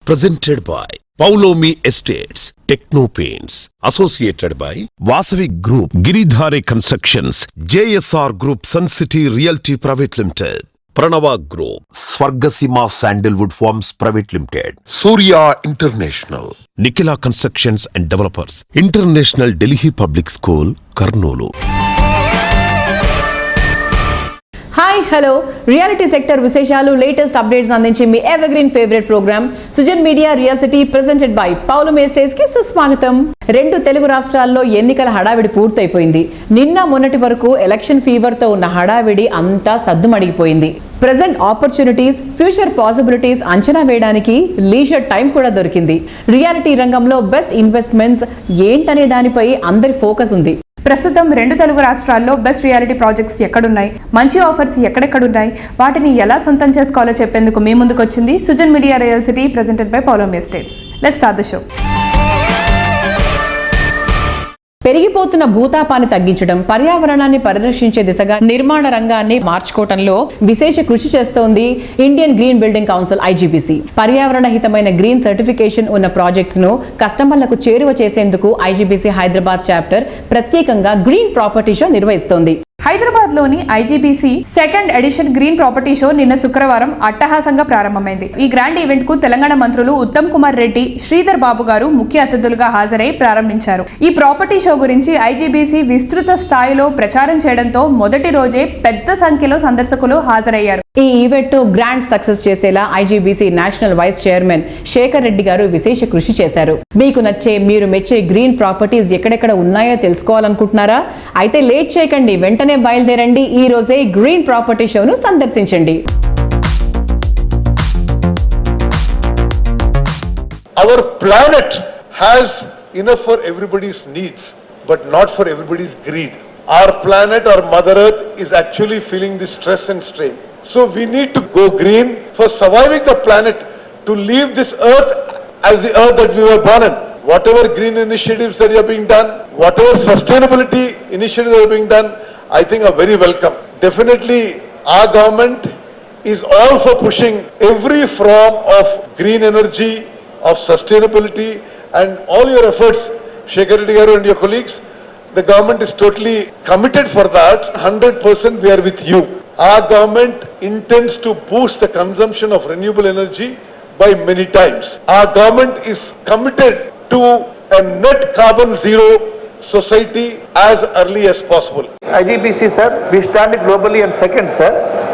presented by Paulomi Estates, Techno Paints, associated by Vasavi Group, Giridhare Constructions, JSR Group, Sun City Realty Private Limited, Pranava Group, Swargasima Sandalwood Farms Private Limited, Surya International, Nikila Constructions and Developers, International Delhi Public School, Karnoolu. Hi hello reality sector విశేషాలు latest updates అందించే మీ evergreen favourite programme Sujan media real city presented by Paulomi estates కి సుస్వాగతం. 2 తెలుగు రాష్ట్రాల్లో ఎన్నికల హడావిడి పూర్తయిపోయింది. నిన్న మొన్నటి వరకు ఎలక్షన్ ఫీవర్ తో ఉన్న హడావిడి అంతా సద్దుమడిగిపోయింది. ప్రెజెంట్ ఆపర్చునిటీస్, ఫ్యూచర్ పాసిబిలిటీస్ అంచనా వేయడానికి లీజర్ టైం కూడా దొరికింది. రియాలిటీ రంగంలో బెస్ట్ ఇన్వెస్ట్మెంట్స్ ఏంటనే దానిపై అందరి ఫోకస్ ఉంది. ప్రస్తుతం 2 తెలుగు రాష్ట్రాల్లో బెస్ట్ రియాలిటీ ప్రాజెక్ట్స్ ఎక్కడున్నాయి, మంచి ఆఫర్స్ ఎక్కడెక్కడున్నాయి, వాటిని ఎలా సొంతం చేసుకోవాలో చెప్పేందుకు మీ ముందుకు వచ్చింది Sujan media real city presented by Paulomi estates. Let's start the show. పెరిగిపోతున్న భూతాపాన్ని తగ్గించడం, పర్యావరణాన్ని పరిరక్షించే దిశగా నిర్మాణ రంగాన్ని మార్చుకోవడంలో విశేష కృషి చేస్తోంది Indian green building council IGBC. పర్యావరణ హితమైన గ్రీన్ సర్టిఫికేషన్ ఉన్న ప్రాజెక్ట్స్ ను కస్టమర్లకు చేరువ చేసేందుకు ఐజీబీసీ హైదరాబాద్ చాప్టర్ ప్రత్యేకంగా గ్రీన్ ప్రాపర్టీ షో నిర్వహిస్తోంది. హైదరాబాద్ లోని IGBC 2nd edition green property show నిన్న శుక్రవారం అట్టహాసంగా ప్రారంభమైంది. ఈ గ్రాండ్ ఈవెంట్ కు తెలంగాణ మంత్రులు ఉత్తమ్ కుమార్ రెడ్డి, శ్రీధర్ బాబు గారు ముఖ్య అతిథులుగా హాజరై ప్రారంభించారు. ఈ ప్రాపర్టీ షో గురించి ఐజీబీసీ విస్తృత స్థాయిలో ప్రచారం చేయడంతో మొదటి రోజే పెద్ద సంఖ్యలో సందర్శకులు హాజరయ్యారు. ఈ ఈవెంట్ ను గ్రాండ్ సక్సెస్ చేసేలా IGBC national vice chairman Shekhar Reddy garu విశేష కృషి చేశారు. మీకు నచ్చే, మీరు మెచ్చే గ్రీన్ ప్రాపర్టీస్ ఎక్కడెక్కడ ఉన్నాయో తెలుసుకోవాలనుకుంటున్నారా? అయితే లేట్ చేయకండి, వెంటనే బయలుదేరండి. ఈ రోజే గ్రీన్ ప్రాపర్టీ షోను సందర్శించండి. Our planet has enough for everybody's needs, but not for everybody's greed. Our planet, our Mother Earth, is actually feeling the stress and strain. So we need to go green for surviving the planet, to leave this earth as the earth that we were born in. Whatever green initiatives that are being done, whatever sustainability initiatives that are being done, I think are very welcome. Definitely our government is all for pushing every form of green energy, of sustainability, and all your efforts, Shekhar Reddy garu and your colleagues, the government is totally committed for that. 100% we are with you. Our government intends to boost the consumption of renewable energy by many times. Our government is committed to a net carbon zero society as early as possible. IGBC, sir, we stand globally and second, sir,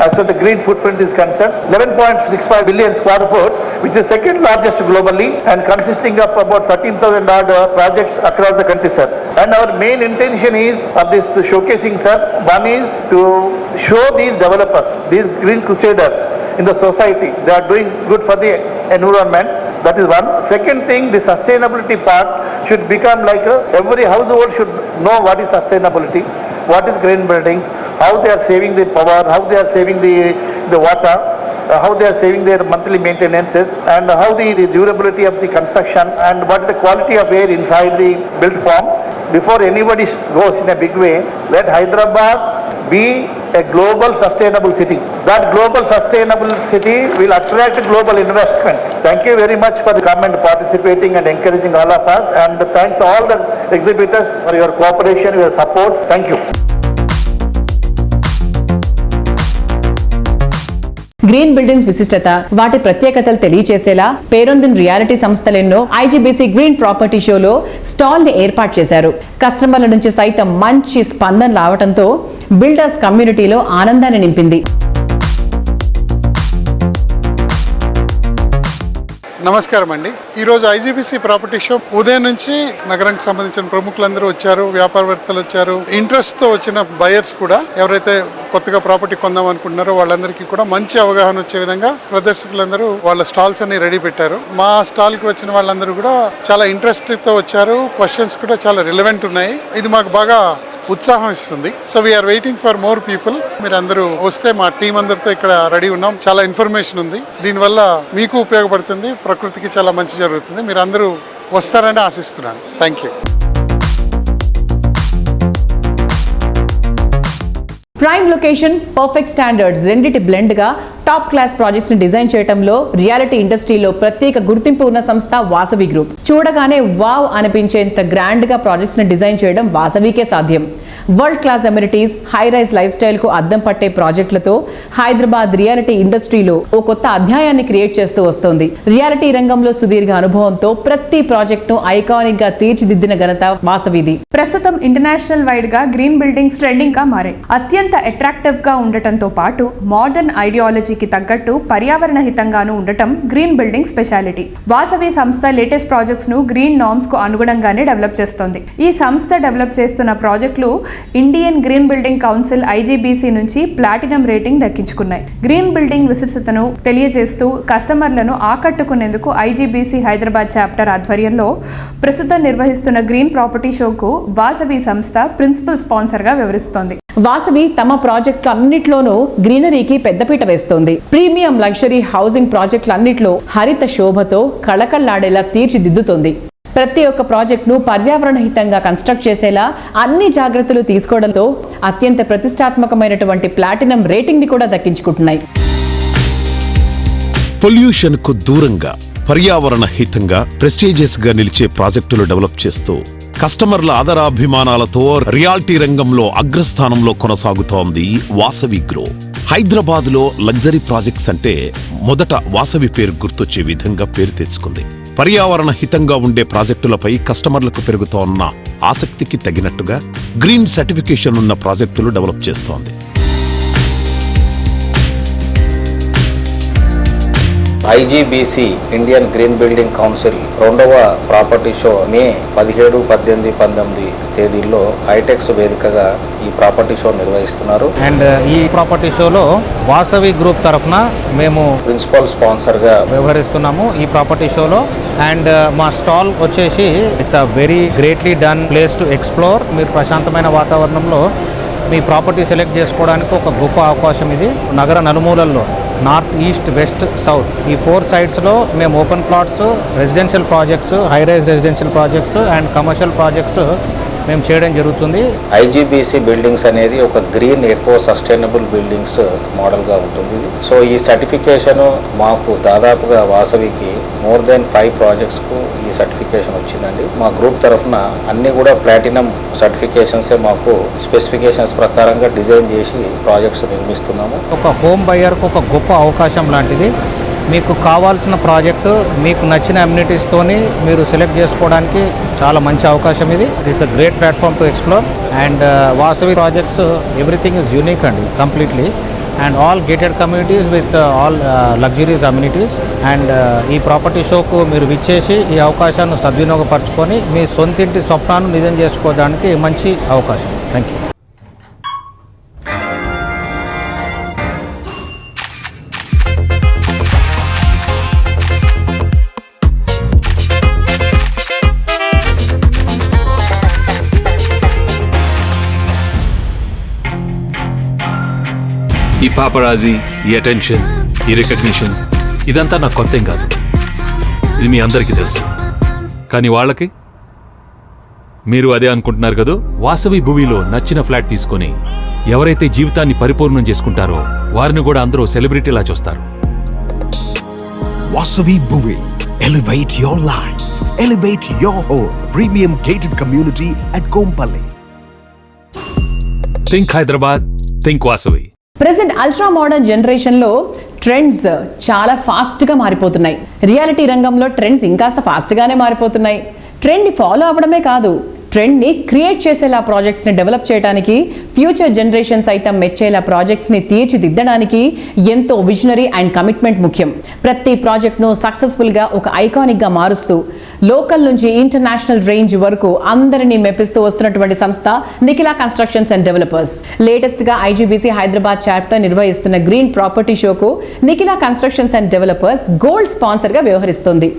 as far the green footprint is concerned. 11.65 billion square foot, which is second largest globally and consisting of about 13,000 odd projects across the country, sir. And our main intention is of this showcasing, sir, one is to show these developers, these green crusaders in the society. They are doing good for the environment. That is one. Second thing, the sustainability part should become like every household should know what is sustainability, what is green buildings, how they are saving the power, how they are saving the water, how they are saving their monthly maintenances, and how the durability of the construction, and what is the quality of air inside the built form. Before anybody goes in a big way, let Hyderabad be a global sustainable city. That global sustainable city will attract global investment. Thank you very much for the government participating and encouraging all of us, and thanks all the exhibitors for your cooperation, your support. Thank you. Green buildings విశిష్టత, వాటి ప్రత్యేకతలు తెలియచేసేలా పేరొందిన reality సంస్థలెన్నో IGBC green property షోలో stall ని ఏర్పాటు చేశారు. కస్టమర్ల నుంచి సైతం మంచి స్పందన రావడంతో బిల్డర్స్ కమ్యూనిటీలో ఆనందాన్ని నింపింది. నమస్కారం అండి. ఈరోజు ఐజీబీసీ ప్రాపర్టీ షో ఉదయం నుంచి నగరానికి సంబంధించిన ప్రముఖులందరూ వచ్చారు, వ్యాపారవేత్తలు వచ్చారు, ఇంట్రెస్ట్ తో వచ్చిన బయర్స్ కూడా, ఎవరైతే కొత్తగా ప్రాపర్టీ కొందాం అనుకుంటున్నారో వాళ్ళందరికీ కూడా మంచి అవగాహన వచ్చే విధంగా ప్రదర్శకులందరూ వాళ్ళ స్టాల్స్ అన్ని రెడీ పెట్టారు. మా స్టాల్ కి వచ్చిన వాళ్ళందరూ కూడా చాలా ఇంట్రెస్ట్ తో వచ్చారు. క్వశ్చన్స్ కూడా చాలా రిలవెంట్ ఉన్నాయి. ఇది మాకు బాగా ఉత్సాహం ఇస్తుంది. So we are waiting for more people. మీరు అందరూ వస్తే మా టీం అందరితో ఇక్కడ రెడీ ఉన్నాం. చాలా ఇన్ఫర్మేషన్ ఉంది, దీనివల్ల మీకు ఉపయోగపడుతుంది, ప్రకృతికి చాలా మంచి జరుగుతుంది. మీరు అందరూ వస్తారని ఆశిస్తున్నాను. Thank you. Prime location, perfect standards రెండిటి బ్లెండ్ గా టాప్ క్లాస్ ప్రాజెక్ట్స్ ని డిజైన్ చేయడంలో రియాలిటీ ఇండస్ట్రీలో ప్రత్యేక గుర్తింపు ఉన్న సంస్థ వాసవి గ్రూప్. చూడగానే వావ్ అనిపించేంత గ్రాండ్ గా ప్రాజెక్ట్స్ ని డిజైన్ చేయడం వాసవికే సాధ్యం. World class amenities, high rise life style కు అద్దం పట్టే ప్రాజెక్టులతో హైదరాబాద్ రియాలిటీ ఇండస్ట్రీలో ఓ కొత్త అధ్యాయాన్ని క్రియేట్ చేస్తూ వస్తోంది. రియాలిటీ రంగంలో సుదీర్ఘ అనుభవంతో ప్రతి ప్రాజెక్ట్ ను ఐకానిక్ గా తీర్చిదిద్దిన ఘనత వాసవిది. ప్రస్తుతం ఇంటర్నేషనల్ వైడ్ గా గ్రీన్ బిల్డింగ్స్ ట్రెండింగ్ గా మారాయి. అత్యంత అట్రాక్టివ్ గా ఉండటంతో పాటు మోడర్న్ ఐడియాలజీకి తగ్గట్టు పర్యావరణ హితంగాను ఉండటం గ్రీన్ బిల్డింగ్ స్పెషాలిటీ. వాసవి సంస్థ లేటెస్ట్ ప్రాజెక్ట్స్ ను గ్రీన్ నార్మ్స్ కు అనుగుణంగానే డెవలప్ చేస్తోంది. ఈ సంస్థ డెవలప్ చేస్తున్న ప్రాజెక్టులు Indian green building council IGBC నుంచి ప్లాటినం రేటింగ్ దక్కించుకున్నాయి. గ్రీన్ బిల్డింగ్ విశిష్టతను తెలియజేస్తూ కస్టమర్లను ఆకట్టుకునేందుకు IGBC హైదరాబాద్ చాప్టర్ ఆధ్వర్యంలో ప్రస్తుతం నిర్వహిస్తున్న గ్రీన్ ప్రాపర్టీ షోకు వాసవి సంస్థ ప్రిన్సిపల్ స్పాన్సర్ గా వ్యవహరిస్తోంది. వాసవి తమ ప్రాజెక్టులు అన్నిట్లోనూ గ్రీనరీకి పెద్దపీట వేస్తోంది. ప్రీమియం లగ్జరీ హౌసింగ్ ప్రాజెక్టులన్నిట్లో హరిత శోభతో కళకళ్లాడేలా తీర్చిదిద్దుతోంది. ప్రతి ఒక్క ప్రాజెక్టును పర్యావరణ హితంగా కన్స్ట్రక్ట్ చేసేలా అన్ని జాగ్రత్తలు తీసుకోవడంతో అత్యంత ప్రతిష్టాత్మకమైనటువంటి ప్లాటినం రేటింగ్ ని కూడా దక్కించుకుంటున్నాయి. పొల్యూషన్ కు దూరంగా పర్యావరణ హితంగా ప్రెస్టీజియస్ గా నిలిచే ప్రాజెక్టులు డెవలప్ చేస్తూ కస్టమర్ల ఆదరాభిమానాలతో రియాలిటీ రంగంలో అగ్రస్థానంలో కొనసాగుతోంది వాసవి గ్రూప్. హైదరాబాద్ లో లగ్జరీ ప్రాజెక్ట్స్ అంటే మొదట వాసవి పేరు గుర్తొచ్చే విధంగా పేరు తెచ్చుకుంది. పర్యావరణ హితంగా ఉండే ప్రాజెక్టులపై కస్టమర్లకు పెరుగుతోన్న ఆసక్తికి తగినట్టుగా గ్రీన్ సర్టిఫికేషన్ ఉన్న ప్రాజెక్టులు డెవలప్ చేస్తోంది. IGBC Indian green building council 2వ ప్రాపర్టీ షో మే 17, 18, 19 తేదీల్లో హైటెక్స్ వేదికగా ఈ ప్రాపర్టీ షో నిర్వహిస్తున్నారు. అండ్ ఈ ప్రాపర్టీ షోలో వాసవి గ్రూప్ తరఫున మేము ప్రిన్సిపల్ స్పాన్సర్ గా వ్యవహరిస్తున్నాము ఈ ప్రాపర్టీ షోలో. అండ్ మా స్టాల్ వచ్చేసి it's a very greatly done plays to explore. మీరు ప్రశాంతమైన వాతావరణంలో మీ ప్రాపర్టీ సెలెక్ట్ చేసుకోవడానికి ఒక గొప్ప అవకాశం ఇది. నగర నలుమూలల్లో నార్త్, ఈస్ట్, వెస్ట్, సౌత్ ఈ 4 సైడ్స్లో మేము open plots, residential projects, high rise residential projects and commercial projects మేము చేయడం జరుగుతుంది. IGBC బిల్డింగ్స్ అనేది ఒక గ్రీన్ ఎకో సస్టైనబుల్ బిల్డింగ్స్ మోడల్గా ఉంటుంది. సో ఈ సర్టిఫికేషన్ మాకు దాదాపుగా వాసవికి మోర్ దెన్ 5 ప్రాజెక్ట్స్కు ఈ సర్టిఫికేషన్ వచ్చిందండి. మా గ్రూప్ తరఫున అన్ని కూడా ప్లాటినం సర్టిఫికేషన్సే మాకు స్పెసిఫికేషన్స్ ప్రకారంగా డిజైన్ చేసి ప్రాజెక్ట్స్ నిర్మిస్తున్నాము. ఒక హోమ్ బయర్కు ఒక గొప్ప అవకాశం లాంటిది. మీకు కావాల్సిన ప్రాజెక్టు మీకు నచ్చిన అమ్యూనిటీస్తోని మీరు సెలెక్ట్ చేసుకోవడానికి చాలా మంచి అవకాశం ఇది. It is a great platform to explore. And Vasavi projects everything is unique అండి completely. And all gated communities with all luxuries amenities. And ఈ ప్రాపర్టీ షోకు మీరు విచ్చేసి ఈ అవకాశాన్ని సద్వినియోగపరచుకొని మీ సొంతింటి స్వప్నాన్ని నిజం చేసుకోవడానికి మంచి అవకాశం. Thank you. ఈ పాపరాజీ, ఈ అటెన్షన్, ఈ రికగ్నిషన్ ఇదంతా నాకు కొత్తేం కాదు. ఇది మీ అందరికీ తెలుసు. కానీ వాళ్ళకి మీరు అదే అనుకుంటున్నారు కదా. వాసవి భూమిలో నచ్చిన ఫ్లాట్ తీసుకొని ఎవరైతే జీవితాన్ని పరిపూర్ణం చేసుకుంటారో వారిని కూడా అందరూ సెలబ్రిటీలా చూస్తారు. Vasavi Bhuvi. Elevate your life. Elevate your home. Premium gated community at Kompally. Think Hyderabad, think Vasavi. Present ultra modern జనరేషన్లో ట్రెండ్స్ చాలా ఫాస్ట్గా మారిపోతున్నాయి. రియాలిటీ రంగంలో ట్రెండ్స్ ఇంకాస్త ఫాస్ట్గానే మారిపోతున్నాయి. ట్రెండ్ని ఫాలో అవ్వడమే కాదు, ట్రెండ్ని క్రియేట్ చేసేలా ప్రాజెక్ట్స్ని డెవలప్ చేయడానికి, ఫ్యూచర్ జనరేషన్ సైతం మెచ్చేలా ప్రాజెక్ట్స్ని తీర్చిదిద్దడానికి ఎంతో విజనరీ అండ్ కమిట్మెంట్ ముఖ్యం. ప్రతి ప్రాజెక్ట్ను సక్సెస్ఫుల్గా ఒక ఐకానిక్గా మారుస్తూ లోకల్ నుంచి ఇంటర్నేషనల్ రేంజ్ వరకు అందరినీ మెప్పిస్తూ వస్తున్నటువంటి సంస్థ నిఖిలా కన్స్ట్రక్షన్స్ అండ్ డెవలపర్స్. లేటెస్ట్గా IGBC హైదరాబాద్ చాప్టర్ నిర్వహిస్తున్న గ్రీన్ ప్రాపర్టీ షోకు Nikhila constructions and developers gold స్పాన్సర్గా వ్యవహరిస్తుంది.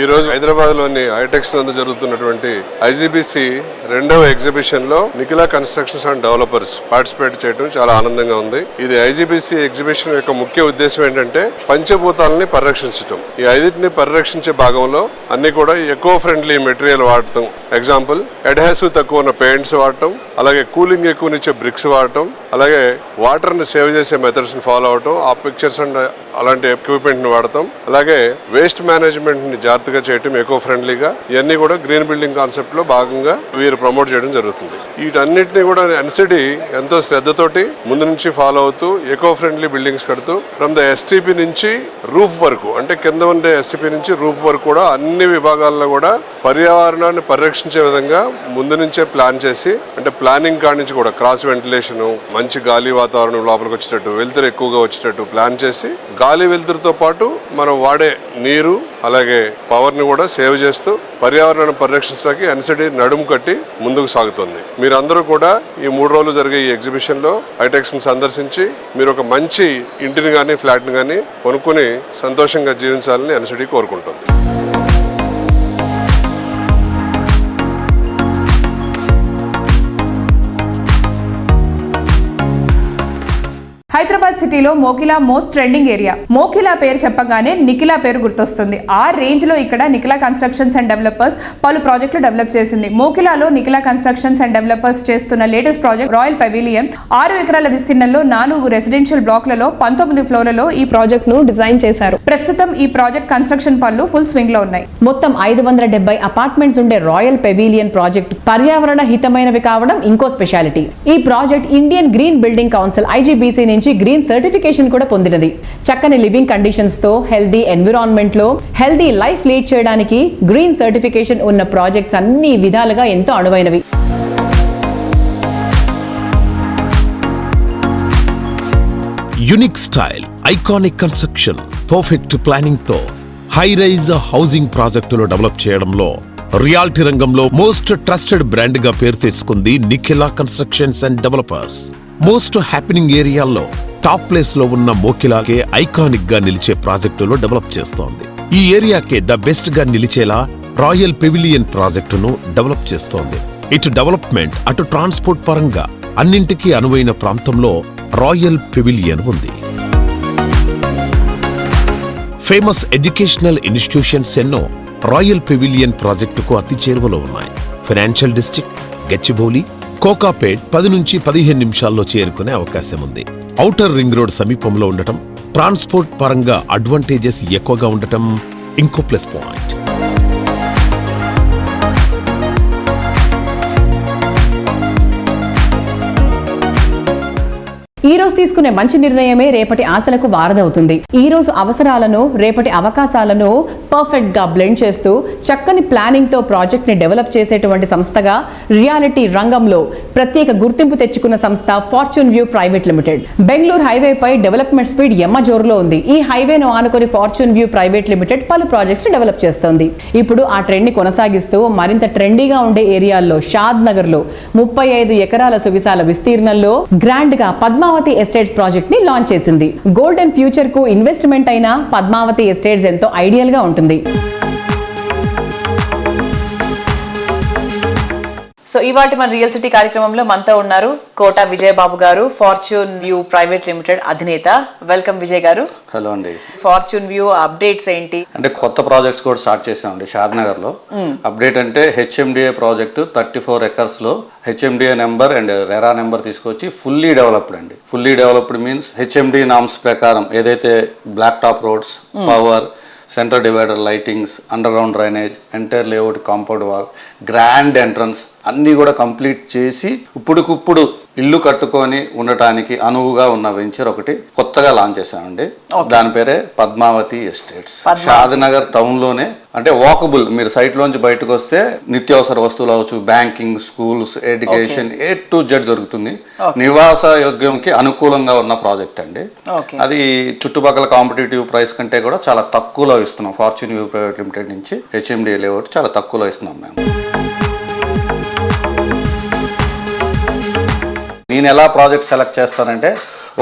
ఈ రోజు హైదరాబాద్ లోని హైటెక్స్ నందు జరుగుతున్నటువంటి ఐజీబీసీ 2వ ఎగ్జిబిషన్ లో Nikhila constructions and developers participate చేయడం చాలా ఆనందంగా ఉంది. ఇది ఐజీబీసీ ఎగ్జిబిషన్ యొక్క ముఖ్య ఉద్దేశం ఏంటంటే పంచభూతాలని పరిరక్షించడం. ఈ 5టిని పరిరక్షించే భాగంలో అన్ని కూడా ఎకో ఫ్రెండ్లీ మెటీరియల్ వాడటం. ఎగ్జాంపుల్, అడ్హెసివ్ తక్కువ ఉన్న పెయింట్స్ వాడటం, అలాగే కూలింగ్ ఎక్కువనిచ్చే బ్రిక్స్ వాడటం, అలాగే వాటర్ ని సేవ్ చేసే మెథడ్స్ ని ఫాలో అవటం, ఆ పిక్చర్స్ అండ్ అలాంటి ఎక్విప్మెంట్ ని వాడటం, అలాగే వేస్ట్ మేనేజ్మెంట్ ని జాగ్రత్తగా చేయటం ఎకో ఫ్రెండ్లీగా. ఇవన్నీ కూడా గ్రీన్ బిల్డింగ్ కాన్సెప్ట్ లో భాగంగా వీరు ప్రమోట్ చేయడం జరుగుతుంది. వీటన్నిటిని కూడా ఎన్సిటీ ఎంతో శ్రద్ధతోటి ముందు నుంచి ఫాలో అవుతూ ఎకో ఫ్రెండ్లీ బిల్డింగ్స్ కడుతూ ఫ్రమ్ ద ఎస్టీపీ నుంచి రూఫ్ వరకు, అంటే కింద ఉండే ఎస్టీపీ నుంచి రూఫ్ వరకు కూడా అన్ని విభాగాల్లో కూడా పర్యావరణాన్ని పరిరక్షించే విధంగా ముందు నుంచే ప్లాన్ చేసి, అంటే ప్లానింగ్ కాడి నుంచి కూడా క్రాస్ వెంటిలేషన్, మంచి గాలి వాతావరణం లోపలికి వచ్చేటట్టు, వెలుతురు ఎక్కువగా వచ్చేటట్టు ప్లాన్ చేసి, గాలి వెలుతురుతో పాటు మనం వాడే నీరు అలాగే పవర్ ని కూడా సేవ్ చేస్తూ పర్యావరణాన్ని పరిరక్షించడానికి ఎన్సిటీ నడుము కట్టి ముందుకు సాగుతుంది. మీరందరూ కూడా ఈ 3 రోజులు జరిగే ఈ ఎగ్జిబిషన్ లో హైటెక్స్ ని సందర్శించి మీరు ఒక మంచి ఇంటిని కానీ ఫ్లాట్ ని కానీ కొనుక్కుని సంతోషంగా జీవించాలని ఎన్సిటీ కోరుకుంటుంది. హైదరాబాద్ సిటీలో Mokila most trending area. Mokila పేరు చెప్పగానే నిఖిలా పేరు గుర్తొస్తుంది. ఆ రేంజ్ లో ఇక్కడ నిఖిలా కన్స్ట్రక్షన్స్ అండ్ డెవలపర్స్ పలు ప్రాజెక్టులు డెవలప్ చేసింది. మోకిలాలో నిఖిలా కన్స్ట్రక్షన్స్ అండ్ డెవలపర్స్ చేస్తున్న లేటెస్ట్ ప్రాజెక్ట్ రాయల్ పెవిలియన్. 6 ఎకరాల విస్తీర్ణంలో 4 రెసిడెన్షియల్ బ్లాక్లలో 19 ఫ్లోర్లలో ఈ ప్రాజెక్ట్ ను డిజైన్ చేశారు. ప్రస్తుతం ఈ ప్రాజెక్ట్ కన్స్ట్రక్షన్ పనులు ఫుల్ స్వింగ్ లో ఉన్నాయి. మొత్తం 570 అపార్ట్మెంట్స్ ఉండే రాయల్ పెవిలియన్ ప్రాజెక్ట్ పర్యావరణ హితమైనవి కావడం ఇంకో స్పెషాలిటీ. ఈ project Indian green building council IGBC నుంచి గ్రీన్ సర్టిఫికేషన్ కూడా పొందినది. చక్కని లివింగ్ కండిషన్స్ తో హెల్దీ ఎన్విరాన్మెంట్ లో హెల్దీ లైఫ్ లీడ్ చేయడానికి గ్రీన్ సర్టిఫికేషన్ ఉన్న ప్రాజెక్ట్స్ అన్ని విధాలుగా ఎంతో అనువైనవి. Unique style, iconic construction, perfect planning తో హై రైజ్ హౌసింగ్ ప్రాజెక్టులు డెవలప్ చేయడంలో రియాలిటీ రంగంలో మోస్ట్ ట్రస్టెడ్ బ్రాండ్ గా పేరు తెచ్చుకుంది Nikhila constructions and developers. Most happening ఏరియాల్లో టాప్ ప్లేస్ లో ఉన్న మోకిలాకే ఐకానిక్ గా నిలిచే ప్రాజెక్టులు డెవలప్ చేస్తోంది. ఈ ఏరియాకే ద బెస్ట్ గా నిలిచేలా రాయల్ పెవిలియన్ ప్రాజెక్టును డెవలప్ చేస్తోంది. ఇటు డెవలప్మెంట్ అటు ట్రాన్స్పోర్ట్ పరంగా అన్నింటికీ అనువైన ప్రాంతంలో రాయల్ పెవిలియన్ ఉంది. ఫేమస్ ఎడ్యుకేషనల్ ఇన్స్టిట్యూషన్స్ ఎన్నో రాయల్ పెవిలియన్ ప్రాజెక్టుకు అతి చేరువలో ఉన్నాయి. ఫైనాన్షియల్ డిస్ట్రిక్ట్, గచ్చిబౌలి, కోకాపేట్ 10 నుంచి 15 నిమిషాల్లో చేరుకునే అవకాశం ఉంది. ఔటర్ రింగ్ రోడ్ సమీపంలో ఉండటం, ట్రాన్స్పోర్ట్ పరంగా అడ్వాంటేజెస్ ఎక్కువగా ఉండటం ఇంకో ప్లస్ పాయింట్. ఈ రోజు తీసుకునే మంచి నిర్ణయమే రేపటి ఆశలకు వారధవుతుంది. ఈ రోజు అవసరాలను రేపటి అవకాశాలను పర్ఫెక్ట్ గా బ్లెండ్ చేస్తూ చక్కని ప్లానింగ్ తో ప్రాజెక్ట్ ని డెవలప్ చేసేటువంటి సంస్థగా రియాలిటీ రంగంలో ప్రత్యేక గుర్తింపు తెచ్చుకున్న సంస్థ fortune view private limited. Bengaluru highway పై డెవలప్మెంట్ స్పీడ్ ఎమ్మ జోరులో ఉంది. ఈ హైవేను ఆనుకొని ఫార్చ్యూన్ వ్యూ ప్రైవేట్ లిమిటెడ్ పలు ప్రాజెక్ట్స్ ని డెవలప్ చేస్తోంది. ఇప్పుడు ఆ ట్రెండ్ ని కొనసాగిస్తూ మరింత ట్రెండీగా ఉండే ఏరియాల్లో షాద్ నగర్ లో 35 ఎకరాల సువిశాల విస్తీర్ణంలో గ్రాండ్ గా పద్మావతి ఎస్టేట్స్ ప్రాజెక్ట్ ని లాంచ్ చేసింది. గోల్డెన్ ఫ్యూచర్ కు ఇన్వెస్ట్మెంట్ అయిన పద్మావతి ఎస్టేట్స్ ఎంతో ఐడియల్ గా ఉంటుంది. సో ఇవాటి మన రియల్ సిటీ కార్యక్రమంలో మనతో ఉన్నారు కోట విజయబాబు గారు, ఫార్చ్యూన్ వ్యూ ప్రైవేట్ లిమిటెడ్ అధినేత. వెల్కమ్ విజయ్ గారు. హలో అండి. ఫార్చ్యూన్ వ్యూ అప్డేట్స్ ఏంటి? అంటే కొత్త ప్రాజెక్ట్స్ కూడా స్టార్ట్ చేసామండి షాద్ నగర్ లో. అప్డేట్ అంటే HMDA ప్రాజెక్టు 34 ఎకర్స్ లో HMDA number and RERA number తీసుకొచ్చి ఫుల్లీ డెవలప్డ్ అండి. Fully developed means HMD norms ప్రకారం ఏదైతే block top roads, power, centre divider lightings, underground drainage, entire layout, compound wall, grand entrance అన్నీ కూడా complete చేసి ఇప్పుడుకిప్పుడు ఇల్లు కట్టుకొని ఉండటానికి అనువుగా ఉన్న వెంచర్ ఒకటి కొత్తగా లాంచ్ చేశామండి. దాని పేరే పద్మావతి ఎస్టేట్స్. షాద్ నగర్ టౌన్ లోనే, అంటే వాకబుల్, మీరు సైట్ లోంచి బయటకు వస్తే నిత్యావసర వస్తువులు అవచ్చు, banking, schools, education A to Z దొరుకుతుంది. నివాస యోగ్యంకి అనుకూలంగా ఉన్న ప్రాజెక్ట్ అండి. అది చుట్టుపక్కల కాంపిటేటివ్ ప్రైస్ కంటే కూడా చాలా తక్కువలో ఇస్తున్నాం. ఫార్చ్యూన్ వ్యూ ప్రైవేట్ లిమిటెడ్ నుంచి HMDA లేఅవుట్ చాలా తక్కువలో ఇస్తున్నాం మేము. నేను ఎలా ప్రాజెక్ట్ సెలెక్ట్ చేస్తానంటే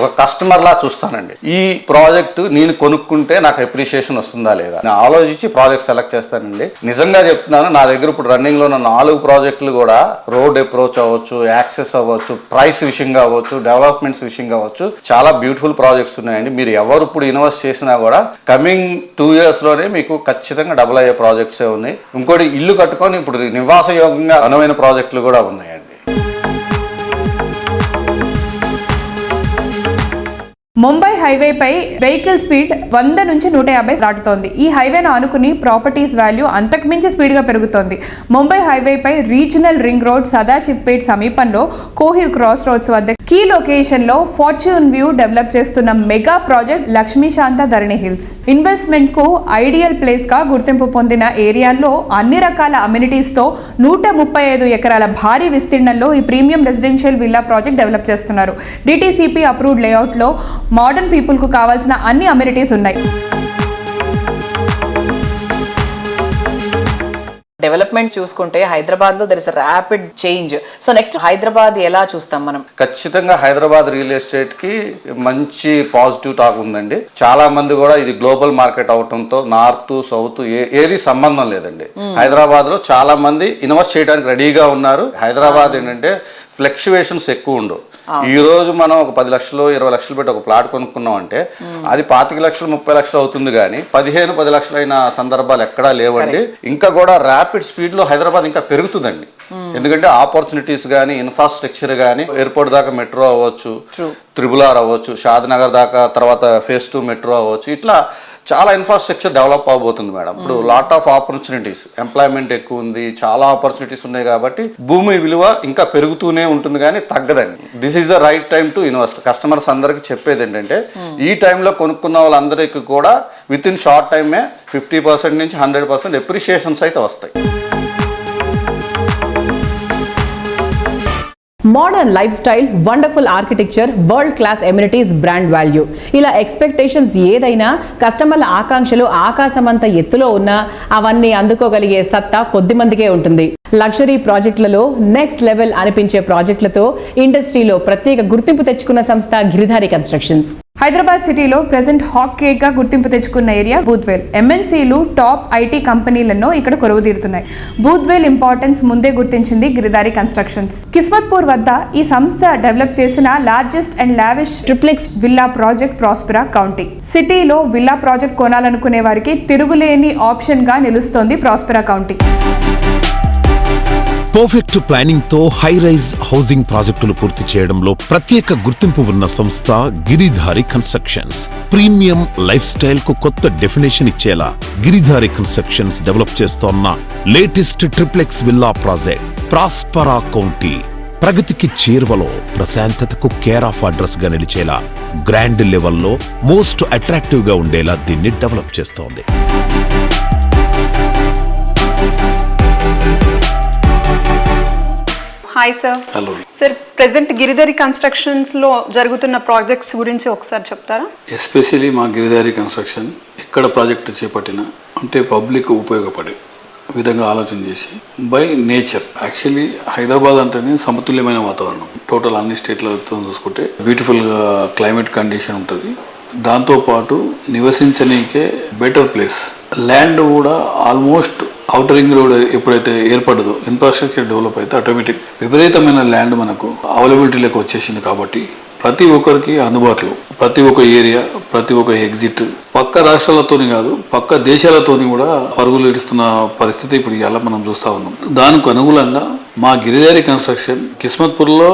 ఒక కస్టమర్ లా చూస్తానండి. ఈ ప్రాజెక్ట్ నేను కొనుక్కుంటే నాకు అప్రిషియేషన్ వస్తుందా లేదా నేను ఆలోచించి ప్రాజెక్ట్ సెలెక్ట్ చేస్తానండి. నిజంగా చెప్తున్నాను, నా దగ్గర ఇప్పుడు రన్నింగ్ లో ఉన్న 4 ప్రాజెక్టులు కూడా రోడ్ అప్రోచ్ అవ్వచ్చు, యాక్సెస్ అవ్వచ్చు, ప్రైస్ విషయంగా అవ్వచ్చు, డెవలప్మెంట్స్ విషయంగా అవ్వచ్చు, చాలా బ్యూటిఫుల్ ప్రాజెక్ట్స్ ఉన్నాయండి. మీరు ఎవరు ఇప్పుడు ఇన్వెస్ట్ చేసినా కూడా కమింగ్ 2 years లోనే మీకు ఖచ్చితంగా డబుల్ అయ్యే ప్రాజెక్ట్సే ఉన్నాయి. ఇంకోటి ఇల్లు కట్టుకొని ఇప్పుడు నివాసయోగంగా అనువైన ప్రాజెక్టులు కూడా ఉన్నాయండి. ముంబై హైవేపై వెహికల్ స్పీడ్ 100 నుంచి 150 దాటుతోంది. ఈ హైవేను ఆనుకుని ప్రాపర్టీస్ వాల్యూ అంతకుమించి స్పీడ్గా పెరుగుతోంది. Mumbai హైవేపై regional ring road Sadashivpet సమీపంలో కోహిర్ క్రాస్ రోడ్స్ వద్ద కీ లొకేషన్లో ఫార్చ్యూన్ వ్యూ డెవలప్ చేస్తున్న మెగా ప్రాజెక్ట్ లక్ష్మీశాంత ధరణి హిల్స్ ఇన్వెస్ట్మెంట్ కు ఐడియల్ ప్లేస్ గా గుర్తింపు పొందిన ఏరియాలో అన్ని రకాల అమ్యూనిటీస్ తో 135 ఎకరాల భారీ విస్తీర్ణంలో ఈ premium residential villa project develop చేస్తున్నారు. డిటిసిపి అప్రూవ్డ్ లేఅవుట్ లో మోడర్న్ పీపుల్ కు కావాల్సిన అన్ని అమ్యూనిటీస్ ఉన్నాయి. డెవలప్మెంట్ చూసుకుంటే హైదరాబాద్ లో there is rapid change. So next Hyderabad ఎలా చూస్తాం మనం? ఖచ్చితంగా హైదరాబాద్ రియల్ ఎస్టేట్ కి మంచి పాజిటివ్ టాక్ ఉందండి. చాలా మంది కూడా ఇది గ్లోబల్ మార్కెట్ అవటంతో నార్త్ సౌత్ ఏది సంబంధం లేదండి. హైదరాబాద్ లో చాలా మంది ఇన్వెస్ట్ చేయడానికి రెడీగా ఉన్నారు. హైదరాబాద్ ఏంటంటే ఫ్లక్చువేషన్స్ ఎక్కువ ఉండవు. ఈ రోజు మనం ఒక 10 లక్షలు 20 లక్షలు పెట్టి ఒక ప్లాట్ కొనుక్కున్నాం అంటే అది 25 లక్షలు 30 లక్షలు అవుతుంది, కానీ 15-10 లక్షలు అయిన సందర్భాలు ఎక్కడా లేవండి. ఇంకా కూడా ర్యాపిడ్ స్పీడ్ లో హైదరాబాద్ ఇంకా పెరుగుతుందండి. ఎందుకంటే ఆపర్చునిటీస్ కానీ ఇన్ఫ్రాస్ట్రక్చర్ కానీ ఎయిర్పోర్ట్ దాకా మెట్రో అవ్వచ్చు, త్రిబుల్-ఆర్ అవ్వచ్చు, షాద్నగర్ దాకా తర్వాత phase 2 మెట్రో అవ్వచ్చు, ఇట్లా చాలా ఇన్ఫ్రాస్ట్రక్చర్ డెవలప్ అవబోతుంది మేడం. ఇప్పుడు లాట్ ఆఫ్ ఆపర్చునిటీస్, ఎంప్లాయ్మెంట్ ఎక్కువ ఉంది, చాలా ఆపర్చునిటీస్ ఉన్నాయి కాబట్టి భూమి విలువ ఇంకా పెరుగుతూనే ఉంటుంది కానీ తగ్గదండి. This is the right time to invest. Customers అందరికి చెప్పేది ఏంటంటే ఈ టైంలో కొనుక్కున్న వాళ్ళందరికీ కూడా విత్ ఇన్ షార్ట్ టైమే 50% నుంచి 100% ఎప్రిషియేషన్స్ అయితే వస్తాయి. Modern life style, wonderful architecture, world class amenities, brand value, ఇలా ఎక్స్పెక్టేషన్స్ ఏదైనా కస్టమర్ల ఆకాంక్షలు ఆకాశమంత ఎత్తులో ఉన్నా అవన్నీ అందుకోగలిగే సత్తా కొద్ది మందికే ఉంటుంది. లగ్జరీ ప్రాజెక్టులలో నెక్స్ట్ లెవెల్ అనిపించే ప్రాజెక్టులతో ఇండస్ట్రీలో ప్రత్యేక గుర్తింపు తెచ్చుకున్న సంస్థ గిరిధారి కన్స్ట్రక్షన్స్. హైదరాబాద్ సిటీలో ప్రెజెంట్ హాట్ కేక్ గా గుర్తింపు తెచ్చుకున్న ఏరియా బూత్వేల్. ఎంఎన్సీలు టాప్ ఐటీ కంపెనీలను ఇక్కడ కొలువుదీరుతున్నాయి. బూత్వేల్ ఇంపార్టెన్స్ ముందే గుర్తించింది గిరిధారి కన్స్ట్రక్షన్స్. కిస్మత్పూర్ వద్ద ఈ సంస్థ డెవలప్ చేసిన largest and lavish triplex villa project Prospera county. సిటీలో విల్లా ప్రాజెక్ట్ కొనాలనుకునే వారికి తిరుగులేని ఆప్షన్ గా నిలుస్తోంది ప్రాస్పెరా కౌంటీ. పర్ఫెక్ట్ ప్లానింగ్ తో హై రైజ్ హౌసింగ్ ప్రాజెక్టులు పూర్తి చేయడంలో ప్రత్యేక గుర్తింపు ఉన్న సంస్థ Giridhari constructions. Premium life style కు కొత్త డెఫినేషన్ ఇచ్చేలా గిరిధారి కన్స్ట్రక్షన్స్ డెవలప్ చేస్తోన్న latest triplex villa project ప్రాస్పరా county ప్రగతికి చేరువలో ప్రశాంతతకు కేర్ ఆఫ్ అడ్రస్ గా నిలిచేలా గ్రాండ్ లెవెల్లో మోస్ట్ అట్రాక్టివ్ గా ఉండేలా దీన్ని డెవలప్ చేస్తోంది. Hi sir. Hello sir. Present Giridhari constructions లో జరుగుతున్న ప్రాజెక్ట్స్ గురించి ఒకసారి చెప్తారా? ఎస్పెషల్లీ మా గిరిధారి కన్స్ట్రక్షన్ ఎక్కడ ప్రాజెక్టు చేపట్టినా అంటే పబ్లిక్ ఉపయోగపడే విధంగా ఆలోచన చేసి బై నేచర్. యాక్చువల్లీ హైదరాబాద్ అంటేనే సమతుల్యమైన వాతావరణం. టోటల్ అన్ని స్టేట్లతో చూసుకుంటే బ్యూటిఫుల్గా క్లైమేట్ కండిషన్ ఉంటుంది. దాంతోపాటు నివసించనీకే బెటర్ ప్లేస్. ల్యాండ్ కూడా ఆల్మోస్ట్ ఔటర్ రింగ్ రోడ్ ఎప్పుడైతే ఏర్పడదో ఇన్ఫ్రాస్ట్రక్చర్ డెవలప్ అయితే ఆటోమేటిక్ విపరీతమైన ల్యాండ్ మనకు అవైలబిలిటీలోకి వచ్చేసింది. కాబట్టి ప్రతి ఒక్కరికి అందుబాటులో ప్రతి ఒక్క ఏరియా, ప్రతి ఒక్క ఎగ్జిట్ పక్క రాష్ట్రాలతోని కాదు పక్క దేశాలతోని కూడా పరుగులు ఇస్తున్న పరిస్థితి ఇప్పుడు ఇలా మనం చూస్తూ ఉన్నాం. దానికి అనుగుణంగా మా గిరిధారి కన్స్ట్రక్షన్ కిస్మత్పూర్లో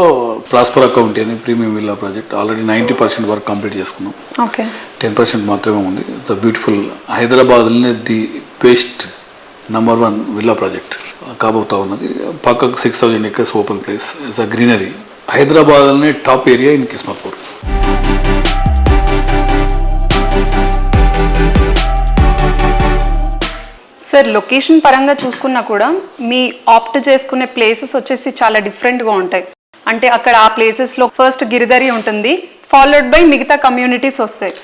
ప్రాస్పరా కౌంటీ అని ప్రీమియం విల్లా ప్రాజెక్ట్ ఆల్రెడీ 90% వరకు కంప్లీట్ చేసుకున్నాం. 10% మాత్రమే ఉంది. It's beautiful. హైదరాబాద్లోనే the best number 1 villa project కాబోతా ఉన్నది. పక్కకు 6000 acres open place. It's a greenery. హైదరాబాద్లోనే top area in Kismatpur. Sir, location పరంగా చూసుకున్నా కూడా మీ ఆప్ట్ చేసుకునే ప్లేసెస్ వచ్చేసి చాలా డిఫరెంట్గా ఉంటాయి. అంటే అక్కడ ఆ ప్లేసెస్లో ఫస్ట్ గిరిధారి ఉంటుంది, ఫాలోడ్ బై మిగతా కమ్యూనిటీస్ వస్తాయి.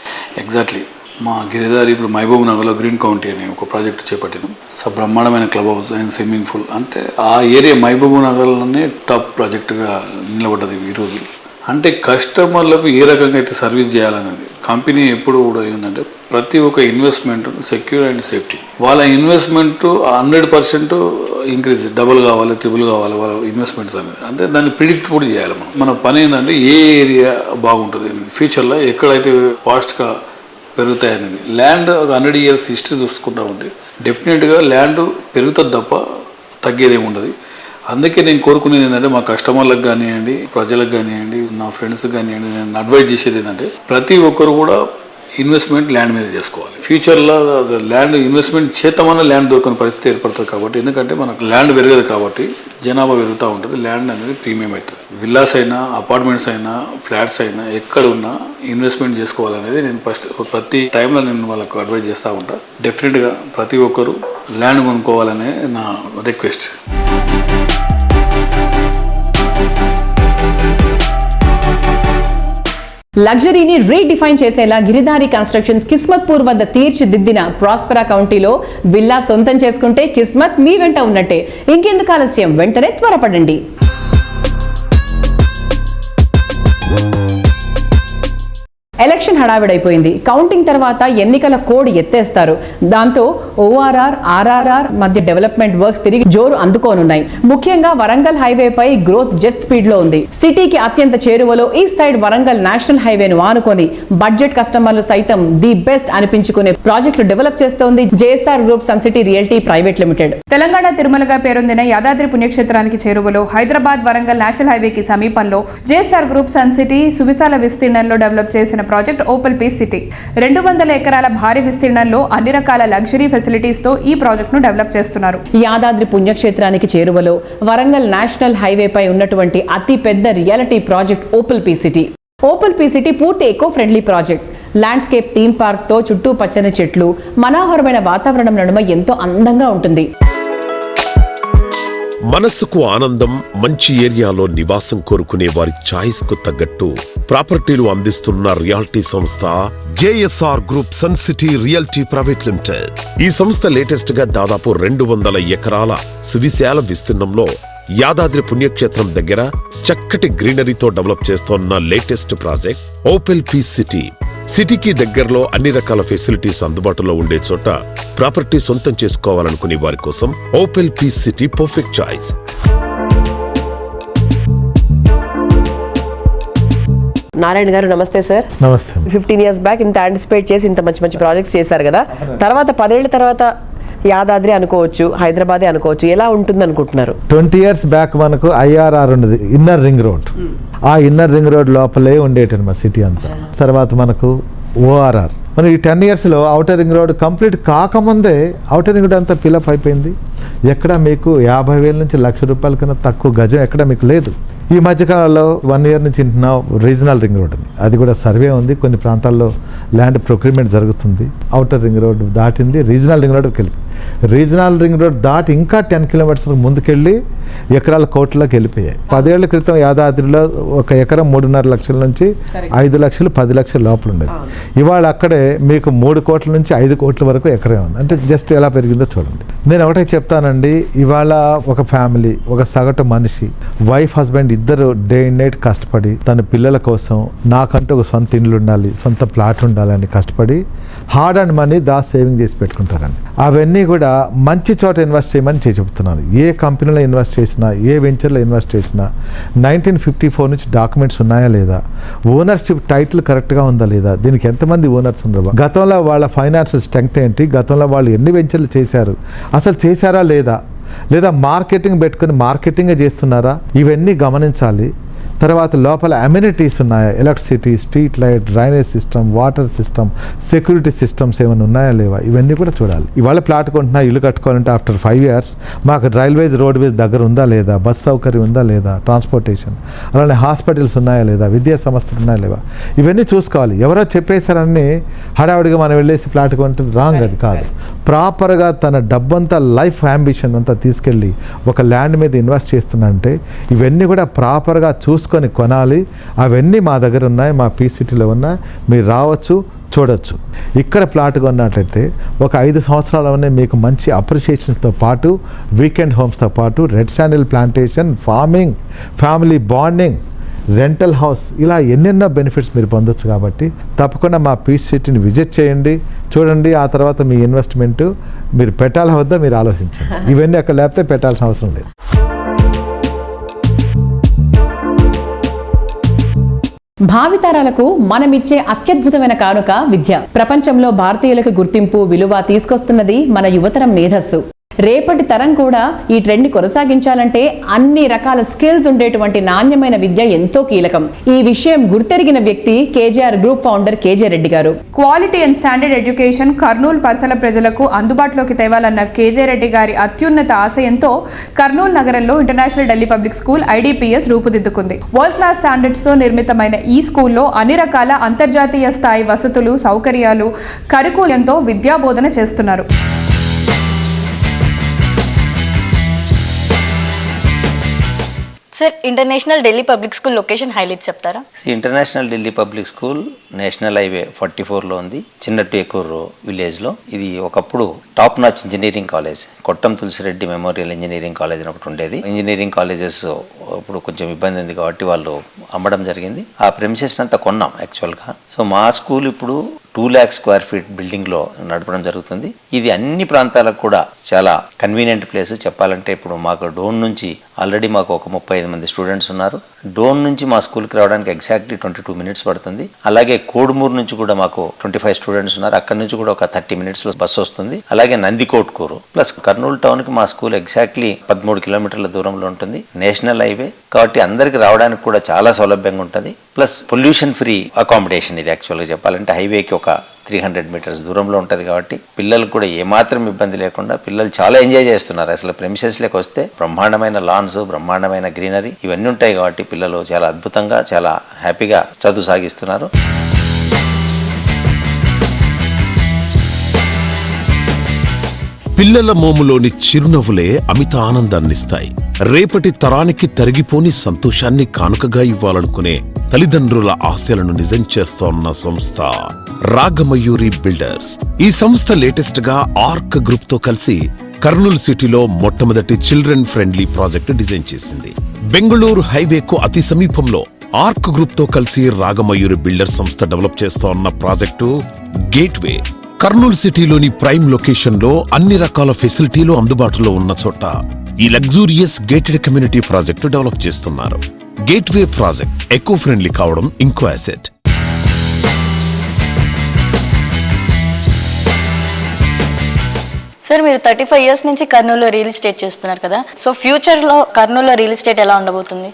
ఎగ్జాక్ట్లీ. మా గిరిధారి ఇప్పుడు మహబూబ్ నగర్లో గ్రీన్ కౌంటీ అనే ఒక ప్రాజెక్ట్ చేపట్టినాం. బ్రహ్మాండమైన club house and swimming pool. అంటే ఆ ఏరియా మహబూబ్ నగర్లోనే టాప్ ప్రాజెక్టుగా నిలబడ్డది ఈరోజు. అంటే కస్టమర్లకు ఏ రకంగా అయితే సర్వీస్ చేయాలనేది కంపెనీ ఎప్పుడు కూడా ఏంటంటే ప్రతి ఒక్క ఇన్వెస్ట్మెంట్ సెక్యూర్ అండ్ సేఫ్టీ. వాళ్ళ ఇన్వెస్ట్మెంట్ 100% ఇంక్రీజ్, డబుల్ కావాలి, ట్రిపుల్ కావాలి వాళ్ళ ఇన్వెస్ట్మెంట్స్ అనేది. అంటే దాన్ని ప్రిడిక్ట్ కూడా చేయాలి మనం. మన పని ఏంటంటే ఏ ఏరియా బాగుంటుంది ఫ్యూచర్లో, ఎక్కడైతే ఫాస్ట్గా పెరుగుతాయనేది. ల్యాండ్ 100 years హిస్టరీ చూసుకుంటా ఉంటే డెఫినెట్గా ల్యాండ్ పెరుగుతుంది తప్ప తగ్గేదేమి ఉండదు. అందుకే నేను కోరుకునేది ఏంటంటే మా కస్టమర్లకు కానివ్వండి, ప్రజలకు కానివ్వండి, నా ఫ్రెండ్స్కి కానివ్వండి, నేను అడ్వైజ్ చేసేది ఏంటంటే ప్రతి ఒక్కరు కూడా ఇన్వెస్ట్మెంట్ ల్యాండ్ మీద చేసుకోవాలి. ఫ్యూచర్లో ల్యాండ్ ఇన్వెస్ట్మెంట్ చేద్దామన్నా ల్యాండ్ దొరకని పరిస్థితి ఏర్పడుతుంది. కాబట్టి ఎందుకంటే మనకు ల్యాండ్ పెరగదు కాబట్టి జనాభా పెరుగుతూ ఉంటుంది, ల్యాండ్ అనేది ప్రీమియం అవుతుంది. విల్లాస్ అయినా, అపార్ట్మెంట్స్ అయినా, ఫ్లాట్స్ అయినా ఎక్కడ ఉన్నా ఇన్వెస్ట్మెంట్ చేసుకోవాలనేది నేను ప్రతి టైంలో నేను వాళ్ళకు అడ్వైజ్ చేస్తూ ఉంటా. డెఫినెట్గా ప్రతి ఒక్కరు ల్యాండ్ కొనుక్కోవాలనే నా రిక్వెస్ట్. లగ్జరీని రీడిఫైన్ చేసేలా గిరిధారి కన్స్ట్రక్షన్స్ కిస్మత్పూర్ వద్ద తీర్చిదిద్దిన ప్రాస్పరా కౌంటీలో విల్లా సొంతం చేసుకుంటే కిస్మత్ మీ వెంట ఉన్నట్టే. ఇంకెందుకు ఆలస్యం, వెంటనే త్వరపడండి. ఎలక్షన్ హడావిడైపోయింది. కౌంటింగ్ తర్వాత ఎన్నికల కోడ్ ఎత్తేస్తారు. దాంతో ఓఆర్ఆర్, ఆర్ఆర్ఆర్ మధ్య డెవలప్మెంట్ వర్క్స్ తిరిగి జోరు అందుకోనున్నాయి. ముఖ్యంగా వరంగల్ హైవేపై గ్రోత్ జెట్ స్పీడ్ లో ఉంది. సిటీకి అత్యంత చేరువలో ఈస్ట్ సైడ్ వరంగల్ నేషనల్ హైవేను ఆనుకొని బడ్జెట్ కస్టమర్లు సైతం ది బెస్ట్ అనిపించుకునే ప్రాజెక్టులు డెవలప్ చేస్తోంది JSR group sun city realty private limited. Telangana తిరుమలగా పేరొందిన యాదాద్రి పుణ్యక్షేత్రానికి చేరువలో హైదరాబాద్ వరంగల్ నేషనల్ హైవేకి సమీపంలో జేఎస్ఆర్ గ్రూప్ సన్ సిటీ సువిశాల విస్తీర్ణంలో డెవలప్ చేసిన ప్రాజెక్ట్ ఓపెల్ పీస్ సిటీ. 200 ఎకరాల భారీ విస్తీర్ణంలో అన్ని రకాల లగ్జరీ ఫెసిలిటీస్ తో ఈ ప్రాజెక్ట్ ను డెవలప్ చేస్తున్నారు. యాదాద్రి పుణ్యక్షేత్రానికి చేరువలో వరంగల్ నేషనల్ హైవేపై ఉన్నటువంటి అతి పెద్ద reality project Opel peace city. Opal peace city పూర్తి eco friendly project. Landscape theme park తో చుట్టూ పచ్చని చెట్లు, మనోహరమైన వాతావరణం నడుమ ఎంతో అందంగా ఉంటుంది. మనసుకు ఆనందం, మంచి ఏరియాలో నివాసం కోరుకునే వారి ఛాయిస్ కు తగ్గట్టు ప్రాపర్టీలు అందిస్తున్న రియాలిటీ సంస్థ JSR group sun city realty private limited. ఈ సంస్థ లేటెస్ట్ గా దాదాపు 200 ఎకరాల సువిశాల విస్తీర్ణంలో యాదాద్రి పుణ్యక్షేత్రం దగ్గర చక్కటి గ్రీనరీతో డెవలప్ చేస్తోన్న latest project Opel peace city. సిటీకి దగ్గరలో అన్ని రకాల ఫెసిలిటీస్ అందుబాటులో ఉండే చోట ప్రాపర్టీ సొంతం చేసుకోవాలనుకునే వారి కోసం opal peace city perfect choice. Narayana garu నమస్తే సార్. నమస్తే. 15 years బ్యాక్ ఇంత యాంటిసిపేట్ చేసి ఇంత మంచి మంచి ప్రాజెక్ట్స్ చేశారు కదా, తర్వాత 10 ఏళ్ల తర్వాత యాదాద్రి అనుకోవచ్చు, హైదరాబాదే అనుకోవచ్చు, ఎలా ఉంటుంది అనుకుంటున్నారు? 20 years బ్యాక్ మనకు ఐఆర్ఆర్ ఉండేది, ఇన్నర్ రింగ్ రోడ్. ఆ ఇన్నర్ రింగ్ రోడ్ లోపలే ఉండేటది మా సిటీ అంతా. తర్వాత మనకు ఓఆర్ఆర్. మరి ఈ 10 yearsలో అవుటర్ రింగ్ రోడ్ కంప్లీట్ కాకముందే అవుటర్ రింగ్ రోడ్ అంతా ఫిలప్ అయిపోయింది. ఎక్కడ మీకు 50,000 నుంచి ₹1,00,000 కన్నా తక్కువ గజం ఎక్కడ మీకు లేదు. ఈ మధ్యకాలంలో 1 year నుంచి వింటున్నాం రీజనల్ రింగ్ రోడ్ అని. అది కూడా సర్వే ఉంది, కొన్ని ప్రాంతాల్లో ల్యాండ్ ప్రొక్యూర్మెంట్ జరుగుతుంది. అవుటర్ రింగ్ రోడ్ దాటింది, రీజనల్ రింగ్ రోడ్కి వెళ్ళి, రీజనల్ రింగ్ రోడ్ దాటి ఇంకా 10 kilometers ముందుకెళ్ళి ఎకరాల కోట్లకి వెళ్ళిపోయాయి. 10 ఏళ్ల క్రితం యాదాద్రిలో ఒక ఎకరం 3.5 లక్షల నుంచి 5 లక్షలు 10 లక్షల లోపల ఉండేది. ఇవాళ అక్కడే మీకు 3 కోట్ల నుంచి 5 కోట్ల వరకు ఎకరం ఉంది. అంటే జస్ట్ ఎలా పెరిగిందో చూడండి. నేను ఒకటే చెప్తానండి, ఇవాళ ఒక ఫ్యామిలీ, ఒక సగటు మనిషి, వైఫ్ హస్బెండ్ ఇద్దరు డే అండ్ నైట్ కష్టపడి తన పిల్లల కోసం నాకంటూ ఒక సొంత ఇల్లు ఉండాలి, సొంత ప్లాట్ ఉండాలని కష్టపడి హార్డ్ అండ్ మనీ సేవింగ్ చేసి పెట్టుకుంటారండి. అవన్నీ కూడా మంచి చోట ఇన్వెస్ట్ చేయమని చెప్తున్నాను. ఏ కంపెనీలో ఇన్వెస్ట్ చేసినా, ఏ వెంచర్లో ఇన్వెస్ట్ చేసినా 1954 నుంచి డాక్యుమెంట్స్ ఉన్నాయా లేదా, ఓనర్షిప్ టైటిల్ కరెక్ట్గా ఉందా లేదా, దీనికి ఎంతమంది ఓనర్స్ ఉన్నారు, గతంలో వాళ్ళ ఫైనాన్షియల్ స్ట్రెంగ్త్ ఏంటి, గతంలో వాళ్ళు ఎన్ని వెంచర్లు చేశారు, అసలు చేశారా లేదా మార్కెటింగ్ పెట్టుకుని మార్కెటింగే చేస్తున్నారా, ఇవన్నీ గమనించాలి. తర్వాత లోపల అమ్యూనిటీస్ ఉన్నాయా, electricity, street light, drainage system, water system, security systems ఏమైనా ఉన్నాయా లేవా, ఇవన్నీ కూడా చూడాలి. ఇవాళ ప్లాట్ కొంటున్నా, ఇల్లు కట్టుకోవాలంటే ఆఫ్టర్ 5 years మాకు రైల్వేస్, రోడ్వేస్ దగ్గర ఉందా లేదా, బస్ సౌకర్యం ఉందా లేదా, ట్రాన్స్పోర్టేషన్, అలానే హాస్పిటల్స్ ఉన్నాయా లేదా, విద్యా సంస్థలు ఉన్నాయా లేవా, ఇవన్నీ చూసుకోవాలి. ఎవరో చెప్పేశారని హడావుడిగా మనం వెళ్ళేసి ప్లాట్ కొంటే రాంగ్, అది కాదు. ప్రాపర్గా తన డబ్బంతా, లైఫ్ అంబిషన్ అంతా తీసుకెళ్ళి ఒక ల్యాండ్ మీద ఇన్వెస్ట్ చేస్తున్నంటే ఇవన్నీ కూడా ప్రాపర్గా చూసుకొని కొనాలి. అవన్నీ మా దగ్గర ఉన్నాయి, మా పీసీటీలో ఉన్నాయి, మీరు రావచ్చు, చూడొచ్చు. ఇక్కడ ప్లాట్ కొన్నట్లయితే ఒక 5 సంవత్సరాలనే మీకు మంచి అప్రిషియేషన్స్తో పాటు, వీకెండ్ హోమ్స్తో పాటు, red sandal plantation, farming, family bonding, rental house, ఇలా ఎన్నెన్నో బెనిఫిట్స్ మీరు పొందొచ్చు. కాబట్టి తప్పకుండా మా పీస్ సిటీని విజిట్ చేయండి, చూడండి. ఆ తర్వాత మీ ఇన్వెస్ట్మెంట్ మీరు పెట్టాల వద్ద మీరు ఆలోచించండి. ఇవన్నీ అక్కడ లేకపోతే పెట్టాల్సిన అవసరం లేదు. భావితరాలకు మనమిచ్చే అత్యద్భుతమైన కానుక విద్య. ప్రపంచంలో భారతీయులకు గుర్తింపు, విలువ తీసుకొస్తున్నది మన యువతరం మేధస్సు. రేపటి తరం కూడా ఈ ట్రెండ్ కొనసాగించాలంటే అన్ని రకాల స్కిల్స్ ఉండేటువంటి నాణ్యమైన విద్య ఎంతో కీలకం. ఈ విషయం గుర్తెరిగిన వ్యక్తి KGR group founder KJ Reddy గారు. Quality and standard education Kurnool పరిసర ప్రజలకు అందుబాటులోకి తేవాలన్న కేజే రెడ్డి గారి అత్యున్నత ఆశయంతో కర్నూలు నగరంలో international Delhi public school IDPS రూపుదిద్దుకుంది. వరల్డ్ క్లాస్ స్టాండర్డ్స్ తో నిర్మితమైన ఈ స్కూల్లో అన్ని రకాల అంతర్జాతీయ స్థాయి వసతులు, సౌకర్యాలు, కరికులంతో విద్యాబోధన చేస్తున్నారు. Sir, international Delhi public school location highlights చెప్తారా? International Delhi public school national highway 44లో ఉంది, చిన్న టేకూరు విలేజ్లో. ఇది ఒకప్పుడు టాప్ నాచ్ ఇంజనీరింగ్ కాలేజ్, కొట్టం తులసిరెడ్డి మెమోరియల్ ఇంజనీరింగ్ కాలేజ్ అని ఒకటి ఉండేది. ఇంజనీరింగ్ కాలేజెస్ ఇప్పుడు కొంచెం ఇబ్బంది ఉంది కాబట్టి వాళ్ళు అమ్మడం జరిగింది. ఆ ప్రెమిసెస్ అంతా కొన్నాం యాక్చువల్గా. సో మా స్కూల్ ఇప్పుడు 2 lakh square feet బిల్డింగ్లో నడపడం జరుగుతుంది. ఇది అన్ని ప్రాంతాలకు కూడా చాలా కన్వీనియంట్ ప్లేస్. చెప్పాలంటే ఇప్పుడు మాకు డోన్ నుంచి ఆల్రెడీ మాకు ఒక 35 మంది స్టూడెంట్స్ ఉన్నారు. డోన్ నుంచి మా స్కూల్కి రావడానికి ఎగ్జాక్ట్లీ 22 minutes పడుతుంది. అలాగే కోడుమూరు నుంచి కూడా మాకు 25 స్టూడెంట్స్ ఉన్నారు, అక్కడ నుంచి కూడా ఒక 30 minutesలో బస్సు వస్తుంది. అలాగే నందికోట్కూరు ప్లస్ కర్నూలు టౌన్కి మా స్కూల్ ఎగ్జాక్ట్లీ 13 kilometers దూరంలో ఉంటుంది. నేషనల్ హైవే కాబట్టి అందరికి రావడానికి కూడా చాలా సౌలభ్యంగా ఉంటుంది. Plus pollution free accommodation. ఇది యాక్చువల్గా చెప్పాలంటే హైవేకి ఒక 300 meters దూరంలో ఉంటుంది కాబట్టి పిల్లలకు కూడా ఏమాత్రం ఇబ్బంది లేకుండా పిల్లలు చాలా ఎంజాయ్ చేస్తున్నారు. అసలు ప్రెమిసెస్లోకి వస్తే బ్రహ్మాండమైన లాన్స్, బ్రహ్మాండమైన గ్రీనరీ ఇవన్నీ ఉంటాయి కాబట్టి పిల్లలు చాలా అద్భుతంగా, చాలా హ్యాపీగా చదువు సాగిస్తున్నారు. పిల్లల మోములోని చిరునవ్వులే అమిత ఆనందాన్నిస్తాయి. రేపటి తరానికి తరిగిపోని సంతోషాన్ని కానుకగా ఇవ్వాలనుకునే తల్లిదండ్రుల ఆశలను నిజం చేస్తోన్న సంస్థ రాగమయూరి బిల్డర్స్. ఈ సంస్థ లేటెస్ట్ గా ఆర్క్ గ్రూప్ తో కలిసి కర్నూలు సిటీలో మొట్టమొదటి చిల్డ్రన్ ఫ్రెండ్లీ ప్రాజెక్టు డిజైన్ చేసింది. బెంగళూరు హైవేకు అతి సమీపంలో ఆర్క్ గ్రూప్ తో కలిసి రాగమయూరి బిల్డర్స్ సంస్థ డెవలప్ చేస్తోన్న ప్రాజెక్టు గేట్వే. కర్నూలు సిటీలోని ప్రైమ్ లొకేషన్ లో అన్ని రకాల ఫెసిలిటీలు అందుబాటులో ఉన్న చోట ఈ luxurious gated community project develop చేస్తున్నారు. గేట్వే ప్రాజెక్ట్ ఎకో ఫ్రెండ్లీ కావడం ఇంకో అసెట్. సార్, మీరు 35 years నుంచి కర్నూలులో రియల్ ఎస్టేట్ చేస్తున్నారు కదా, సో ఫ్యూచర్లో కర్నూలులో రియల్ ఎస్టేట్ ఎలా ఉండబోతుంది?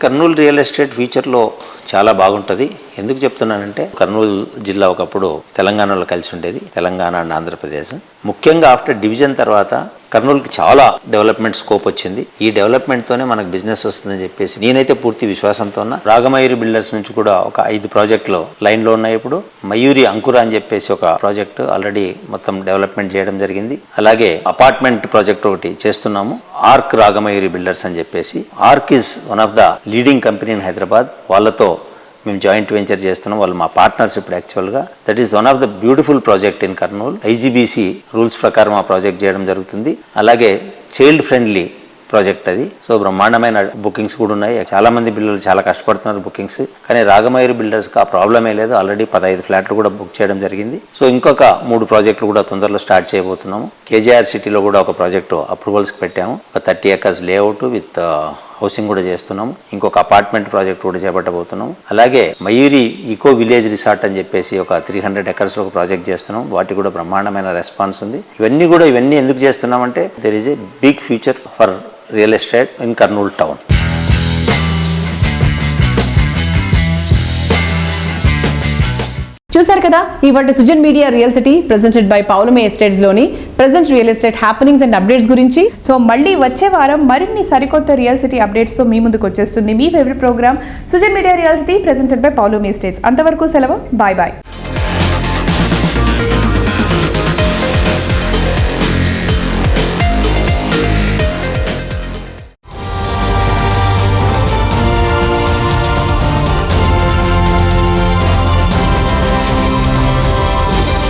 కర్నూలు రియల్ ఎస్టేట్ ఫ్యూచర్లో చాలా బాగుంటుంది. ఎందుకు చెప్తున్నానంటే కర్నూలు జిల్లా ఒకప్పుడు తెలంగాణలో కలిసి ఉండేది, తెలంగాణ అండ్ ఆంధ్రప్రదేశ్. ముఖ్యంగా ఆఫ్టర్ డివిజన్ తర్వాత కర్నూలుకి చాలా డెవలప్మెంట్ స్కోప్ వచ్చింది. ఈ డెవలప్మెంట్తోనే మనకు బిజినెస్ వస్తుందని చెప్పేసి నేనైతే పూర్తి విశ్వాసంతో ఉన్నా. రాగమయూరి బిల్డర్స్ నుంచి కూడా ఒక 5 ప్రాజెక్టులు లైన్లో ఉన్నాయి. ఇప్పుడు మయూరి అంకుర అని చెప్పేసి ఒక ప్రాజెక్టు ఆల్రెడీ మొత్తం డెవలప్మెంట్ చేయడం జరిగింది. అలాగే అపార్ట్మెంట్ ప్రాజెక్ట్ ఒకటి చేస్తున్నాము, ఆర్క్ రాగమయూరి బిల్డర్స్ అని చెప్పేసి. Arc is one of the leading company in Hyderabad. వాళ్ళతో మేము జాయింట్ వెంచర్ చేస్తున్నాం, వాళ్ళు మా పార్ట్నర్స్ ఇప్పుడు యాక్చువల్గా. That is one of the beautiful project in Kurnool. IGBC rules ప్రకారం ఆ ప్రాజెక్ట్ చేయడం జరుగుతుంది. అలాగే చైల్డ్ ఫ్రెండ్లీ ప్రాజెక్ట్ అది. సో బ్రహ్మాండమైన బుకింగ్స్ కూడా ఉన్నాయి. చాలా మంది పిల్లలు చాలా కష్టపడుతున్నారు బుకింగ్స్, కానీ రాగమయూరి బిల్డర్స్కి ఆ ప్రాబ్లమే లేదు. ఆల్రెడీ 15 ఫ్లాట్లు కూడా బుక్ చేయడం జరిగింది. సో ఇంకొక 3 ప్రాజెక్టులు కూడా తొందరలో స్టార్ట్ చేయబోతున్నాము. KJR సిటీలో కూడా ఒక ప్రాజెక్టు అప్రూవల్స్కి పెట్టాము, ఒక 30 acres లేఅవుట్ విత్ హౌసింగ్ కూడా చేస్తున్నాము. ఇంకొక అపార్ట్మెంట్ ప్రాజెక్ట్ కూడా చేపట్టబోతున్నాం. అలాగే మయూరి ఈకో విలేజ్ రిసార్ట్ అని చెప్పేసి ఒక 300 acres ఒక ప్రాజెక్ట్ చేస్తున్నాం. వాటికి కూడా బ్రహ్మాండమైన రెస్పాన్స్ ఉంది. ఇవన్నీ ఎందుకు చేస్తున్నామంటే there is a big future for real estate in Kurnool town. చూశారు కదా ఇవాటి Sujan media real city presented by Poulomi estates లోని present real estate happenings and updates గురించి. సో మళ్ళీ వచ్చే వారం మరిన్ని సరికొత్త రియల్ సిటీ అప్డేట్స్ తో మీ ముందుకు వచ్చేస్తుంది మీ favourite programme Sujan media real city presented by Poulomi estates. అంతవరకు సెలవు, బాయ్ బాయ్.